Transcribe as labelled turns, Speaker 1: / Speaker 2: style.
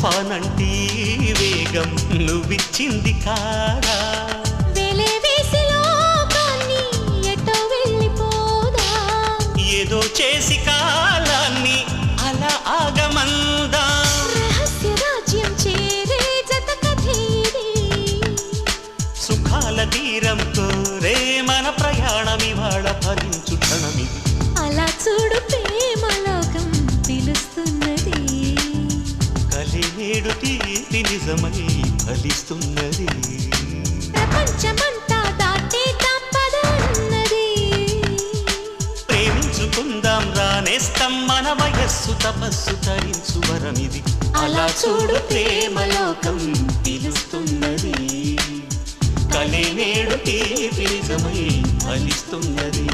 Speaker 1: తుఫానంటి వేగం నువ్విచ్చింది కాదా ఏదో చేసి కాలాన్ని అలా ఆగమందా సుఖాల తీరం కోరే మన ప్రయాణం ఇవాళ ఫలించు క్షణమిది
Speaker 2: అలా చూడు ప్రేమలోకం పిలుస్తున్నది
Speaker 1: కలినేడు తీపి నిజమై ఫలిస్తున్నది
Speaker 2: ప్రపంచమంతా దాటేద్దాం పదన్నది
Speaker 1: ప్రేమించుకుందాం రానేస్తాం మన వయస్సు తపస్సు తరించు వరమిది
Speaker 2: అలా చూడు
Speaker 1: ప్రేమలోకం పిలుస్తున్నది కలినేడు తీపి నిజమై ఫలిస్తున్నది